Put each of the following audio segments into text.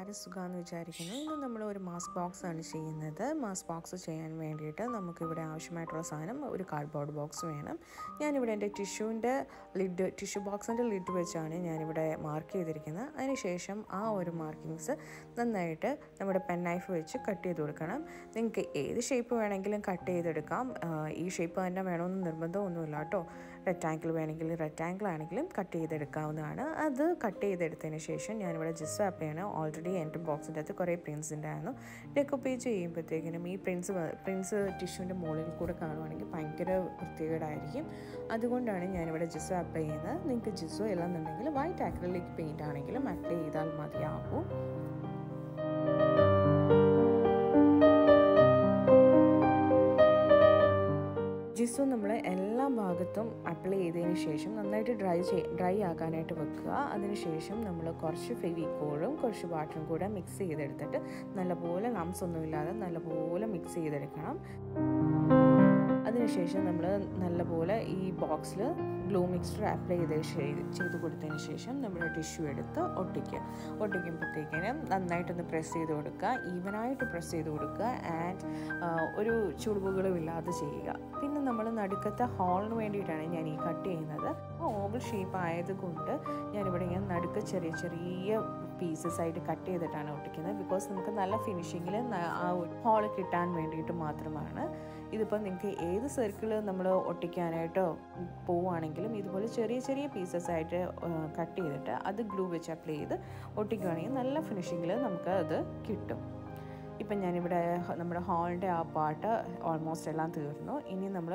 എല്ലാവരും സുഖമാണെന്ന് വിചാരിക്കുന്നു. ഇന്ന് നമ്മൾ ഒരു മാസ്ക് ബോക്സ് ആണ് ചെയ്യുന്നത്. മാസ്ക് ബോക്സ് ചെയ്യാൻ വേണ്ടിയിട്ട് നമുക്കിവിടെ ആവശ്യമായിട്ടുള്ള സാധനം ഒരു കാർഡ്ബോർഡ് ബോക്സ് വേണം. ഞാനിവിടെ എൻ്റെ ടിഷ്യൂ ബോക്സിൻ്റെ ലിഡ് വെച്ചാണ് ഞാനിവിടെ മാർക്ക് ചെയ്തിരിക്കുന്നത്. അതിനുശേഷം ആ ഒരു മാർക്കിങ്സ് നന്നായിട്ട് നമ്മുടെ പെൻ നൈഫ് വെച്ച് കട്ട് ചെയ്ത് കൊടുക്കണം. നിങ്ങൾക്ക് ഏത് ഷേപ്പ് വേണമെങ്കിലും കട്ട് ചെയ്തെടുക്കാം. ഈ ഷേപ്പ് തന്നെ വേണമെന്ന് നിർബന്ധമൊന്നുമില്ല കേട്ടോ. റെക്റ്റാങ്കിൾ വേണമെങ്കിൽ റെക്റ്റാങ്കിൾ ആണെങ്കിലും കട്ട് ചെയ്തെടുക്കാവുന്നതാണ്. അത് കട്ട് ചെയ്തെടുത്തതിന് ശേഷം ഞാനിവിടെ ജിസ് ആപ്പ് ചെയ്യണം. ഓൾറെഡി എൻ്റെ ബോക്സിൻ്റെ അകത്ത് കുറേ പ്രിൻസ് ഉണ്ടായിരുന്നു. ഡെക്കോ പേജ് ചെയ്യുമ്പോഴത്തേക്കിനും ഈ പ്രിൻസ് ടിഷ്യൂവിൻ്റെ മുകളിൽ കൂടെ കാണുവാണെങ്കിൽ ഭയങ്കര വൃത്തികേടായിരിക്കും. അതുകൊണ്ടാണ് ഞാനിവിടെ ജിസ് അപ്ലൈ ചെയ്യുന്നത്. നിങ്ങൾക്ക് ജിസോ എല്ലാന്നുണ്ടെങ്കിൽ വൈറ്റ് അക്രിലിക് പെയിൻ്റ് ആണെങ്കിലും അപ്ലൈ ചെയ്താൽ മതിയാകും. ജിസോ നമ്മൾ എല്ലാ ഭാഗത്തും അപ്ലൈ ചെയ്തതിന് ശേഷം നന്നായിട്ട് ഡ്രൈ ആക്കാനായിട്ട് വെക്കുക. അതിനുശേഷം നമ്മൾ കുറച്ച് ഫെവിക്കോളും കുറച്ച് വാട്ടറും കൂടെ മിക്സ് ചെയ്തെടുത്തിട്ട് നല്ലപോലെ ലംസ് ഒന്നുമില്ലാതെ നല്ലപോലെ മിക്സ് ചെയ്തെടുക്കണം. അതിനുശേഷം നമ്മൾ നല്ലപോലെ ഈ ബോക്സിൽ ഗ്ലൂ മിക്സ്ചർ അപ്ലൈ ചെയ്ത് കൊടുത്തതിന് ശേഷം നമ്മൾ ടിഷ്യൂ എടുത്ത് ഒട്ടിക്കുമ്പോഴത്തേക്കിനും നന്നായിട്ടൊന്ന് പ്രസ് ചെയ്ത് കൊടുക്കുക. ഈവനായിട്ട് പ്രസ് ചെയ്ത് കൊടുക്കുക. ആൻഡ് ഒരു ചുളിവുകളും ഇല്ലാതെ ചെയ്യുക. പിന്നെ നമ്മൾ നടുക്കത്തെ ഹോളിന് വേണ്ടിയിട്ടാണ് ഞാൻ ഈ കട്ട് ചെയ്യുന്നത്. ഓവൽ ഷേപ്പ് ആയതുകൊണ്ട് ഞാനിവിടെ ഇങ്ങനെ നടുക്ക് ചെറിയ ചെറിയ പീസസ് ആയിട്ട് കട്ട് ചെയ്തിട്ടാണ് ഒട്ടിക്കുന്നത്. ബിക്കോസ് നമുക്ക് നല്ല ഫിനിഷിങ്ങിൽ ആ ഹോൾ കിട്ടാൻ വേണ്ടിയിട്ട് മാത്രമാണ്. ഇതിപ്പോൾ നിങ്ങൾക്ക് ഏത് സർക്കിൾ നമ്മൾ ഒട്ടിക്കാനായിട്ടോ പോവുകയാണെങ്കിലും ഇതുപോലെ ചെറിയ ചെറിയ പീസസ് ആയിട്ട് കട്ട് ചെയ്തിട്ട് അത് ഗ്ലൂ വെച്ച് അപ്ലൈ ചെയ്ത് ഒട്ടിക്കുകയാണെങ്കിൽ നല്ല ഫിനിഷിങ്ങിൽ നമുക്ക് അത് കിട്ടും. ഇപ്പം ഞാനിവിടെ നമ്മുടെ ഹോളിൻ്റെ ആ പാർട്ട് ഓൾമോസ്റ്റ് എല്ലാം തീർന്നു. ഇനി നമ്മൾ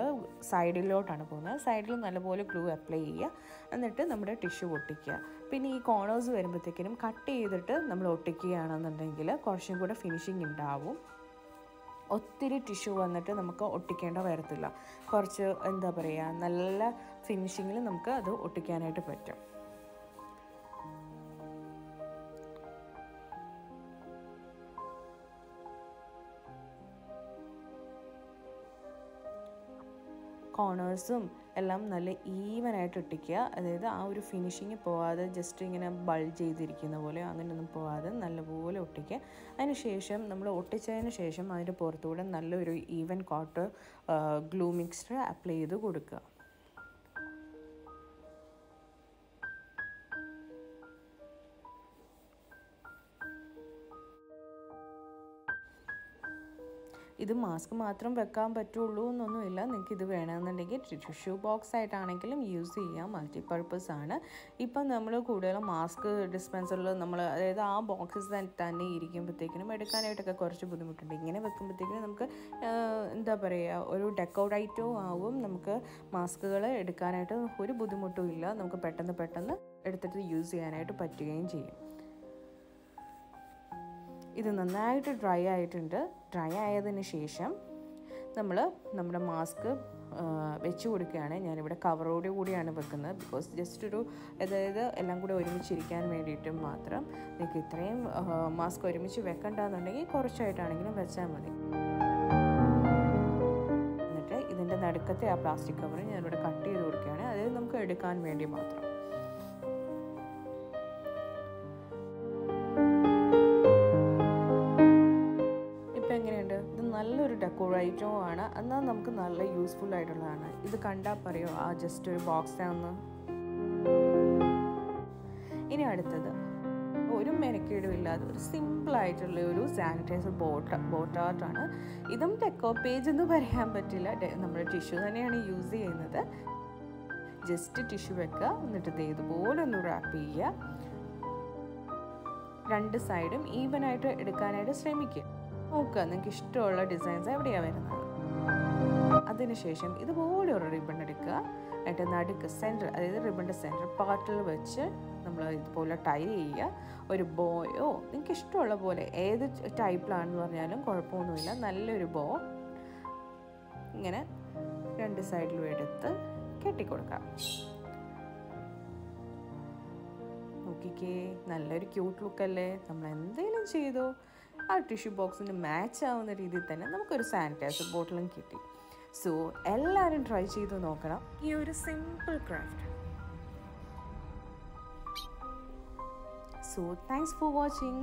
സൈഡിലോട്ടാണ് പോകുന്നത്. സൈഡിൽ നല്ലപോലെ ഗ്ലൂ അപ്ലൈ ചെയ്യുക. എന്നിട്ട് നമ്മുടെ ടിഷ്യൂ ഒട്ടിക്കുക. പിന്നെ ഈ കോർണേഴ്സ് വരുമ്പോഴത്തേക്കിനും കട്ട് ചെയ്തിട്ട് നമ്മൾ ഒട്ടിക്കുകയാണെന്നുണ്ടെങ്കിൽ കുറച്ചും കൂടെ ഫിനിഷിങ് ഉണ്ടാവും. ഒത്തിരി ടിഷ്യൂ വന്നിട്ട് നമുക്ക് ഒട്ടിക്കേണ്ട വരത്തില്ല. കുറച്ച് എന്താ പറയുക, നല്ല ഫിനിഷിങ്ങിൽ നമുക്ക് അത് ഒട്ടിക്കാനായിട്ട് പറ്റും. കോർണേഴ്സും എല്ലാം നല്ല ഈവനായിട്ട് ഒട്ടിക്കുക. അതായത് ആ ഒരു ഫിനിഷിങ് പോവാതെ ജസ്റ്റ് ഇങ്ങനെ ബൾജ് ചെയ്തിരിക്കുന്ന പോലെ അങ്ങനെയൊന്നും പോവാതെ നല്ലപോലെ ഒട്ടിക്കുക. അതിനുശേഷം നമ്മൾ ഒട്ടിച്ചതിന് ശേഷം അതിൻ്റെ പുറത്തുകൂടെ നല്ലൊരു even coat glue mixture apply ചെയ്ത് കൊടുക്കുക. ഇത് മാസ്ക് മാത്രം വെക്കാൻ പറ്റുള്ളൂ എന്നൊന്നുമില്ല. നിങ്ങൾക്ക് ഇത് വേണമെന്നുണ്ടെങ്കിൽ ടിഷ്യൂ ബോക്സ് ആയിട്ടാണെങ്കിലും യൂസ് ചെയ്യാം. മൾട്ടിപർപ്പസ് ആണ്. ഇപ്പം നമ്മൾ കൂടുതലും മാസ്ക് ഡിസ്പെൻസറിൽ അതായത് ആ ബോക്സസ് തന്നെ ഇരിക്കുമ്പോഴത്തേക്കിനും എടുക്കാനായിട്ടൊക്കെ കുറച്ച് ബുദ്ധിമുട്ടുണ്ട്. ഇങ്ങനെ വെക്കുമ്പോഴത്തേക്കിനും നമുക്ക് എന്താ പറയുക, ഒരു ഡെക്കോറേറ്റീവ് ആവും. നമുക്ക് മാസ്കുകൾ എടുക്കാനായിട്ട് ഒരു ബുദ്ധിമുട്ടും ഇല്ല. നമുക്ക് പെട്ടെന്ന് എടുത്തിട്ട് യൂസ് ചെയ്യാനായിട്ട് പറ്റുകയും ചെയ്യും. ഇത് നന്നായിട്ട് ഡ്രൈ ആയിട്ടുണ്ട്. ഡ്രൈ ആയതിന് ശേഷം നമ്മൾ നമ്മുടെ മാസ്ക് വെച്ച് കൊടുക്കുകയാണ്. ഞാനിവിടെ കവറോട് കൂടിയാണ് വെക്കുന്നത്. ബിക്കോസ് ജസ്റ്റ് അതായത് എല്ലാം കൂടെ ഒരുമിച്ചിരിക്കാൻ വേണ്ടിയിട്ട് മാത്രം. നിങ്ങൾക്ക് ഇത്രയും മാസ്ക് ഒരുമിച്ച് വെക്കണ്ടെന്നുണ്ടെങ്കിൽ കുറച്ചായിട്ടാണെങ്കിലും വെച്ചാൽ മതി. എന്നിട്ട് ഇതിൻ്റെ നടുക്കത്തെ ആ പ്ലാസ്റ്റിക് കവർ ഞാനിവിടെ കട്ട് ചെയ്ത് കൊടുക്കുകയാണ്. അതായത് നമുക്ക് എടുക്കാൻ വേണ്ടി മാത്രം. എങ്ങനെയുണ്ട്? ഇത് നല്ലൊരു ഡെക്കോറേറ്റീവ് ആണ്. എന്നാൽ നമുക്ക് നല്ല യൂസ്ഫുൾ ആയിട്ടുള്ളതാണ്. ഇത് കണ്ടാൽ പറയോ ആ ജസ്റ്റ് ഒരു ബോക്സാണെന്ന്. ഇനി അടുത്തത് ഒരു മെനക്കേടും ഇല്ലാതെ ഒരു സിമ്പിളായിട്ടുള്ള ഒരു സാനിറ്റൈസർ ബോട്ട് ആർട്ടാണ്. ഇതും ഡെക്കോ പേജ് എന്ന് പറയാൻ പറ്റില്ല. നമ്മുടെ ടിഷ്യൂ തന്നെയാണ് യൂസ് ചെയ്യുന്നത്. ജസ്റ്റ് ടിഷ്യൂ വെക്കുക. എന്നിട്ട് ഇതുപോലെ ഒന്ന് റാപ്പ് ചെയ്യുക. രണ്ട് സൈഡും ഈവനായിട്ട് എടുക്കാനായിട്ട് ശ്രമിക്കുക. നോക്കുക നിങ്ങൾക്ക് ഇഷ്ടമുള്ള ഡിസൈൻസ് എവിടെയാണ് വരുന്നത്. അതിനുശേഷം ഇതുപോലെ ഒരു റിബൺ എടുക്കുക. എന്നിട്ട് നടുക്ക് സെൻറ്റർ, അതായത് റിബണിൻ്റെ സെൻറ്റർ പാർട്ടിൽ വെച്ച് നമ്മൾ ഇതുപോലെ ടൈ ചെയ്യുക. ഒരു ബോയോ നിങ്ങൾക്ക് ഇഷ്ടമുള്ള പോലെ ഏത് ടൈപ്പിലാണെന്ന് പറഞ്ഞാലും കുഴപ്പമൊന്നുമില്ല. നല്ലൊരു ബോ ഇങ്ങനെ രണ്ട് സൈഡിലും എടുത്ത് കെട്ടിക്കൊടുക്കാം. നോക്കിക്കേ, നല്ലൊരു ക്യൂട്ട് ലുക്കല്ലേ. നമ്മൾ എന്തെങ്കിലും ചെയ്തോ ആ ടിഷ്യൂ ബോക്സിന് മാച്ച് ആവുന്ന രീതിയിൽ തന്നെ നമുക്കൊരു സാനിറ്റൈസർ ബോട്ടിലും കിട്ടി. സോ എല്ലാവരും ട്രൈ ചെയ്ത് നോക്കണം ഈ ഒരു simple craft. So thanks for watching.